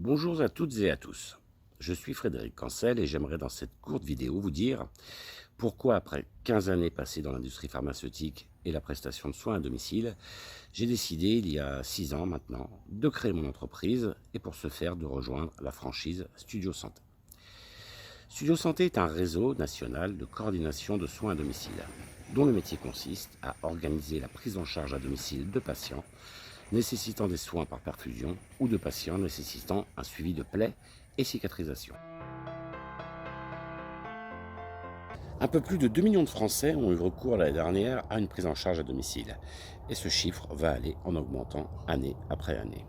Bonjour à toutes et à tous. Je suis Frédéric Cancel et j'aimerais dans cette courte vidéo vous dire pourquoi après 15 années passées dans l'industrie pharmaceutique et la prestation de soins à domicile, j'ai décidé il y a 6 ans maintenant de créer mon entreprise et pour ce faire de rejoindre la franchise Studio Santé. Studio Santé est un réseau national de coordination de soins à domicile dont le métier consiste à organiser la prise en charge à domicile de patients nécessitant des soins par perfusion ou de patients nécessitant un suivi de plaies et cicatrisation. Un peu plus de 2 millions de Français ont eu recours l'année dernière à une prise en charge à domicile et ce chiffre va aller en augmentant année après année.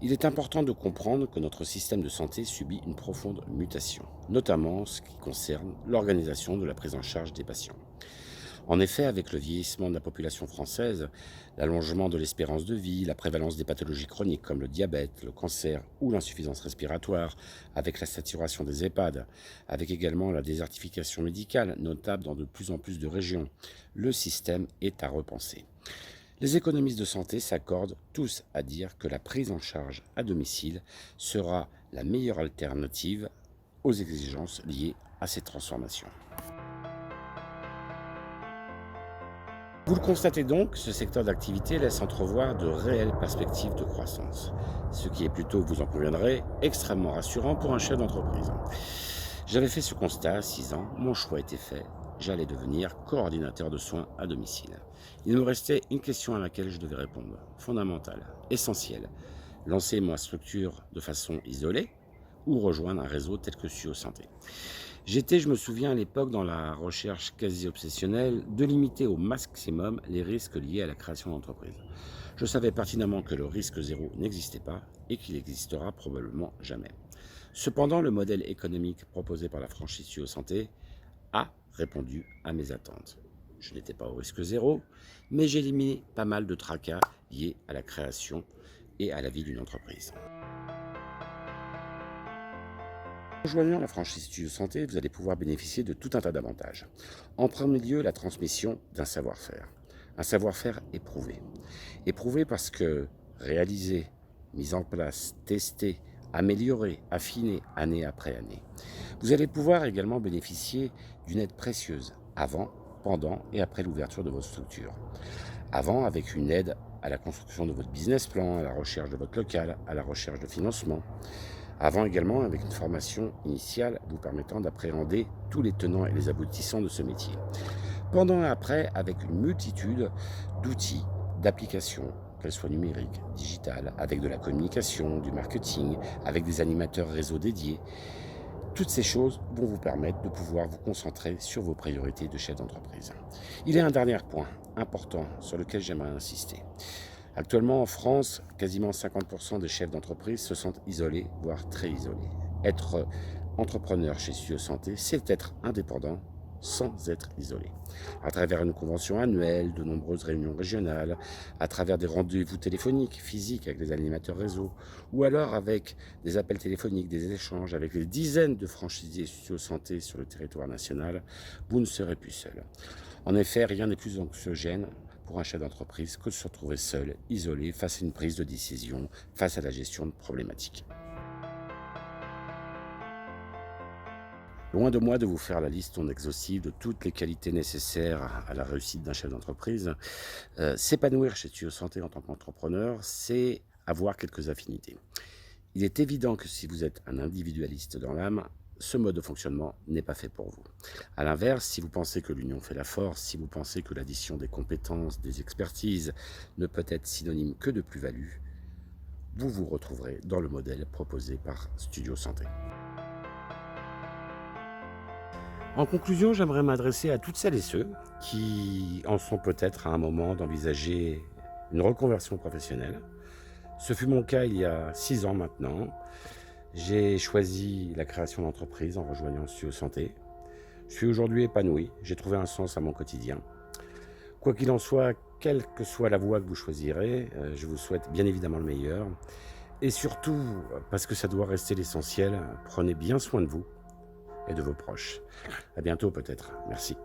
Il est important de comprendre que notre système de santé subit une profonde mutation, notamment en ce qui concerne l'organisation de la prise en charge des patients. En effet, avec le vieillissement de la population française, l'allongement de l'espérance de vie, la prévalence des pathologies chroniques comme le diabète, le cancer ou l'insuffisance respiratoire, avec la saturation des EHPAD, avec également la désertification médicale, notable dans de plus en plus de régions, le système est à repenser. Les économistes de santé s'accordent tous à dire que la prise en charge à domicile sera la meilleure alternative aux exigences liées à ces transformations. Vous le constatez donc, ce secteur d'activité laisse entrevoir de réelles perspectives de croissance, ce qui est plutôt, vous en conviendrez, extrêmement rassurant pour un chef d'entreprise. J'avais fait ce constat à 6 ans, mon choix était fait, j'allais devenir coordinateur de soins à domicile. Il me restait une question à laquelle je devais répondre, fondamentale, essentielle. Lancer ma structure de façon isolée ou rejoindre un réseau tel que Studio Santé. J'étais, je me souviens à l'époque, dans la recherche quasi obsessionnelle de limiter au maximum les risques liés à la création d'entreprise. Je savais pertinemment que le risque zéro n'existait pas et qu'il n'existera probablement jamais. Cependant, le modèle économique proposé par la franchise Studio Santé a répondu à mes attentes. Je n'étais pas au risque zéro, mais j'ai éliminé pas mal de tracas liés à la création et à la vie d'une entreprise. En rejoignant la franchise Studio Santé, vous allez pouvoir bénéficier de tout un tas d'avantages. En premier lieu, la transmission d'un savoir-faire. Un savoir-faire éprouvé. Éprouvé parce que réalisé, mis en place, testé, amélioré, affiné année après année. Vous allez pouvoir également bénéficier d'une aide précieuse avant, pendant et après l'ouverture de votre structure. Avant, avec une aide à la construction de votre business plan, à la recherche de votre local, à la recherche de financement. Avant également avec une formation initiale vous permettant d'appréhender tous les tenants et les aboutissants de ce métier. Pendant et après avec une multitude d'outils, d'applications, qu'elles soient numériques, digitales, avec de la communication, du marketing, avec des animateurs réseau dédiés. Toutes ces choses vont vous permettre de pouvoir vous concentrer sur vos priorités de chef d'entreprise. Il y a un dernier point important sur lequel j'aimerais insister. Actuellement, en France, quasiment 50% des chefs d'entreprise se sentent isolés, voire très isolés. Être entrepreneur chez Studio Santé, c'est être indépendant sans être isolé. À travers une convention annuelle, de nombreuses réunions régionales, à travers des rendez-vous téléphoniques, physiques avec les animateurs réseau, ou alors avec des appels téléphoniques, des échanges avec les dizaines de franchisés Studio Santé sur le territoire national, vous ne serez plus seul. En effet, rien n'est plus anxiogène pour un chef d'entreprise que de se retrouver seul, isolé, face à une prise de décision, face à la gestion de problématiques. Loin de moi de vous faire la liste non exhaustive de toutes les qualités nécessaires à la réussite d'un chef d'entreprise. S'épanouir chez Studio Santé en tant qu'entrepreneur, c'est avoir quelques affinités. Il est évident que si vous êtes un individualiste dans l'âme, ce mode de fonctionnement n'est pas fait pour vous. A l'inverse, si vous pensez que l'union fait la force, si vous pensez que l'addition des compétences, des expertises ne peut être synonyme que de plus-value, vous vous retrouverez dans le modèle proposé par Studio Santé. En conclusion, j'aimerais m'adresser à toutes celles et ceux qui en sont peut-être à un moment d'envisager une reconversion professionnelle. Ce fut mon cas il y a 6 ans maintenant. J'ai choisi la création d'entreprise en rejoignant Studio Santé. Je suis aujourd'hui épanoui, j'ai trouvé un sens à mon quotidien. Quoi qu'il en soit, quelle que soit la voie que vous choisirez, je vous souhaite bien évidemment le meilleur. Et surtout, parce que ça doit rester l'essentiel, prenez bien soin de vous et de vos proches. À bientôt peut-être. Merci.